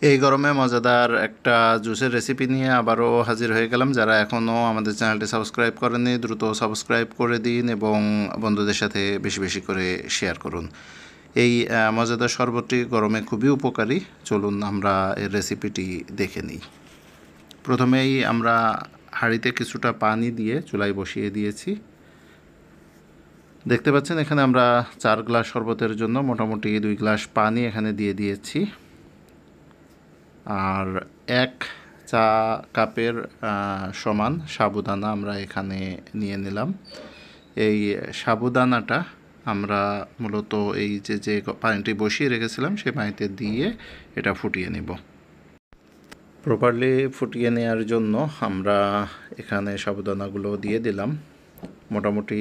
এই গরমে মজাদার একটা জুসের রেসিপি নিয়ে আবারও হাজির হয়ে গেলাম। যারা এখনও আমাদের চ্যানেলটি সাবস্ক্রাইব করেননি দ্রুত সাবস্ক্রাইব করে দিন এবং বন্ধুদের সাথে বেশি বেশি করে শেয়ার করুন। এই মজাদার শরবতটি গরমে খুবই উপকারী। চলুন আমরা এর রেসিপিটি দেখে নিই। প্রথমেই আমরা হাঁড়িতে কিছুটা পানি দিয়ে চুলায় বসিয়ে দিয়েছি। দেখতে পাচ্ছেন এখানে আমরা 4 গ্লাস শরবতের জন্য মোটামুটি 2 গ্লাস পানি এখানে দিয়ে দিয়েছি। আর 1 চা কাপের সমান সাবুদানা আমরা এখানে নিয়ে নিলাম। এই সাবুদানাটা আমরা মূলত এই যে পানিটি বসিয়ে রেখেছিলাম সেই পানিতে দিয়ে এটা ফুটিয়ে নেব। প্রপারলি ফুটিয়ে নেওয়ার জন্য আমরা এখানে সাবুদানাগুলো দিয়ে দিলাম। মোটামুটি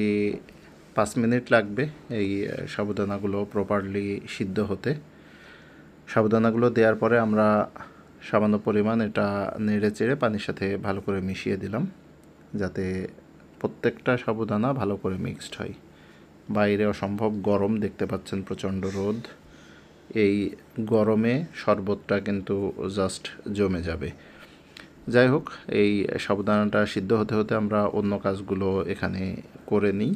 5 মিনিট লাগবে এই সাবুদানাগুলো প্রপারলি সিদ্ধ হতে। সাবুদানাগুলো দেওয়ার পরে আমরা সামান্য পরিমাণ এটা নেড়ে চেড়ে পানির সাথে ভালো করে মিশিয়ে দিলাম, যাতে প্রত্যেকটা সাবুদানা ভালো করে মিক্সড হয়। বাইরে অসম্ভব গরম, দেখতে পাচ্ছেন প্রচণ্ড রোদ। এই গরমে শরবতটা কিন্তু জাস্ট জমে যাবে। যাই হোক, এই সাবুদানাটা সিদ্ধ হতে হতে আমরা অন্য কাজগুলো এখানে করে নিই।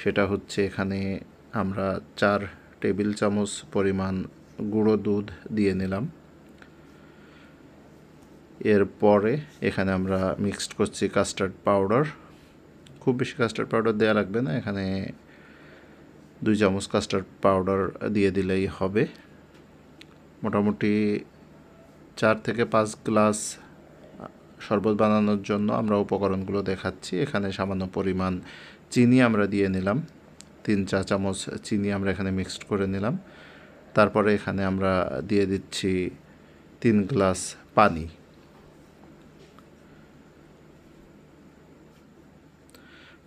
সেটা হচ্ছে এখানে আমরা 4 টেবিল চামচ পরিমাণ গুঁড়ো দুধ দিয়ে নিলাম। এরপরে এখানে আমরা মিক্সড করছি কাস্টার্ড পাউডার। খুব বেশি কাস্টার্ড পাউডার দেওয়া লাগবে না, এখানে 2 চামচ কাস্টার্ড পাউডার দিয়ে দিলেই হবে। মোটামুটি 4 থেকে 5 গ্লাস শরবত বানানোর জন্য আমরা উপকরণগুলো দেখাচ্ছি। এখানে সামান্য পরিমাণ চিনি আমরা দিয়ে নিলাম, 3 চা চামচ চিনি আমরা এখানে মিক্সড করে নিলাম। তারপরে এখানে আমরা দিয়ে দিচ্ছি 3 গ্লাস পানি।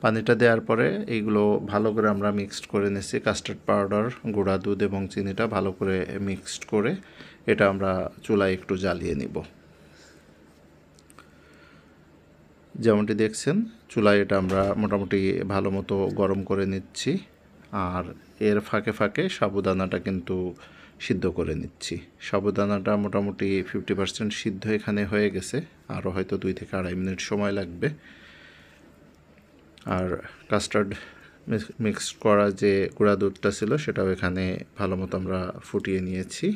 পানিটা দেওয়ার পরে এইগুলো ভালো করে আমরা মিক্সড করে নিচ্ছি। কাস্টার্ড পাউডার, গুঁড়া দুধ এবং চিনিটা ভালো করে মিক্সড করে এটা আমরা চুলায় একটু জ্বালিয়ে নিব। যেমনটি দেখছেন চুলায় এটা আমরা মোটামুটি ভালো মতো গরম করে নিচ্ছি। আর এর ফাঁকে ফাঁকে সাবুদানাটা কিন্তু সিদ্ধ করে নিচ্ছি। সাবুদানাটা মোটামুটি 50% সিদ্ধ এখানে হয়ে গেছে, আরও হয়তো 2 থেকে 2.5 মিনিট সময় লাগবে। আর কাস্টার্ড মিক্স করা যে গুঁড়া দুধটা ছিল সেটাও এখানে ভালো মতো আমরা ফুটিয়ে নিয়েছি।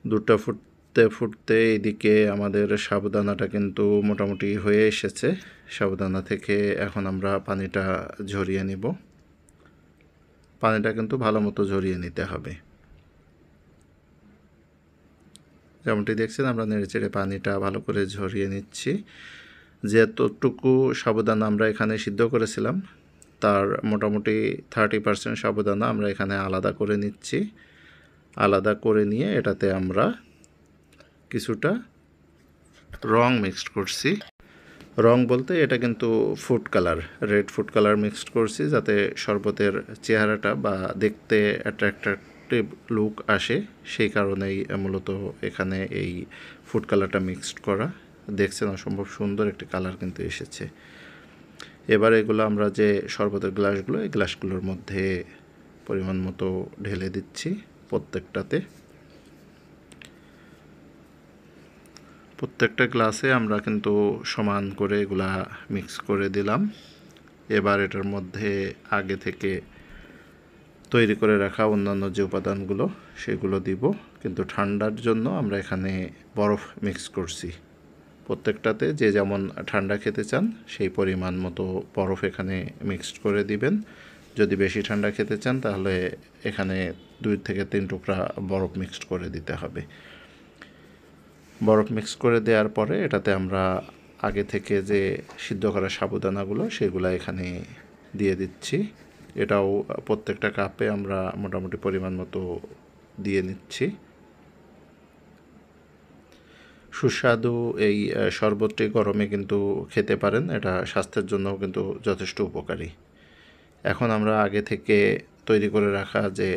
দুধটা ফুটতে ফুটতে এদিকে আমাদের সাবুদানাটা কিন্তু মোটামুটি হয়ে এসেছে। সাবুদানা থেকে এখন আমরা পানিটা ঝরিয়ে নিব। পানিটা কিন্তু ভালো মতো ঝরিয়ে নিতে হবে। যেমনটি দেখছেন আমরা নেড়েচেড়ে পানিটা ভালো করে ঝরিয়ে নিচ্ছি। যতটুকু সাবুদানা আমরা এখানে সিদ্ধ করেছিলাম তার মোটামুটি 30% সাবুদানা আমরা এখানে আলাদা করে নিচ্ছি। আলাদা করে নিয়ে এটাতে আমরা কিছুটা রং মিক্সড করছি। রং বলতে এটা কিন্তু food colour, red food colour mixed করছি, যাতে শরবতের চেহারাটা বা দেখতে অ্যাট্রাক্টিভ লুক আসে। সেই কারণেই মূলত এখানে এই ফুড কালারটা মিক্সড করা। দেখছেন অসম্ভব সুন্দর একটি কালার কিন্তু এসেছে। এবার এগুলো আমরা যে শরবতের গ্লাসগুলো, এই গ্লাসগুলোর মধ্যে পরিমাণ মতো ঢেলে দিচ্ছি প্রত্যেকটাতে। প্রত্যেকটা গ্লাসে আমরা কিন্তু সমান করে এগুলা মিক্স করে দিলাম। এবার এটার মধ্যে আগে থেকে তৈরি করে রাখা অন্যান্য যে উপাদানগুলো সেগুলো দিব, কিন্তু ঠান্ডার জন্য আমরা এখানে বরফ মিক্স করছি। প্রত্যেকটাতে যে যেমন ঠান্ডা খেতে চান সেই পরিমাণ মতো বরফ এখানে মিক্সড করে দিবেন। যদি বেশি ঠান্ডা খেতে চান তাহলে এখানে 2 থেকে 3 টুকরা বরফ মিক্সড করে দিতে হবে। বরফ মিক্স করে দেওয়ার পরে এটাতে আমরা আগে থেকে যে সিদ্ধ করা সাবুদানাগুলো সেগুলো এখানে দিয়ে দিচ্ছি। এটাও প্রত্যেকটা কাপে আমরা মোটামুটি পরিমাণ মতো দিয়ে নিচ্ছি। সুস্বাদু এই শরবতটি গরমে কিন্তু খেতে পারেন, এটা স্বাস্থ্যের জন্যও কিন্তু যথেষ্ট উপকারী। এখন আমরা আগে থেকে তৈরি করে রাখা যে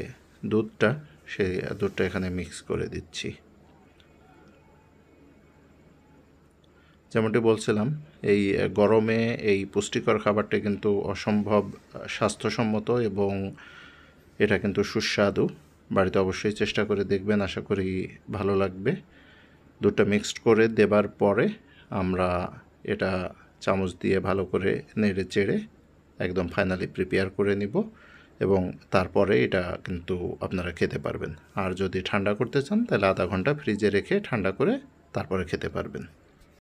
দুধটা, সেই দুধটা এখানে মিক্স করে দিচ্ছি। যেমনটি বলছিলাম, এই গরমে এই পুষ্টিকর খাবারটি কিন্তু অসম্ভব স্বাস্থ্যসম্মত এবং এটা কিন্তু সুস্বাদু। বাড়িতে অবশ্যই চেষ্টা করে দেখবেন, আশা করি ভালো লাগবে। দুধটা মিক্সড করে দেবার পরে আমরা এটা চামচ দিয়ে ভালো করে নেড়ে চেড়ে একদম ফাইনালি প্রিপেয়ার করে নিব এবং তারপরে এটা কিন্তু আপনারা খেতে পারবেন। আর যদি ঠান্ডা করতে চান তাহলে আধা ঘন্টা ফ্রিজে রেখে ঠান্ডা করে তারপরে খেতে পারবেন।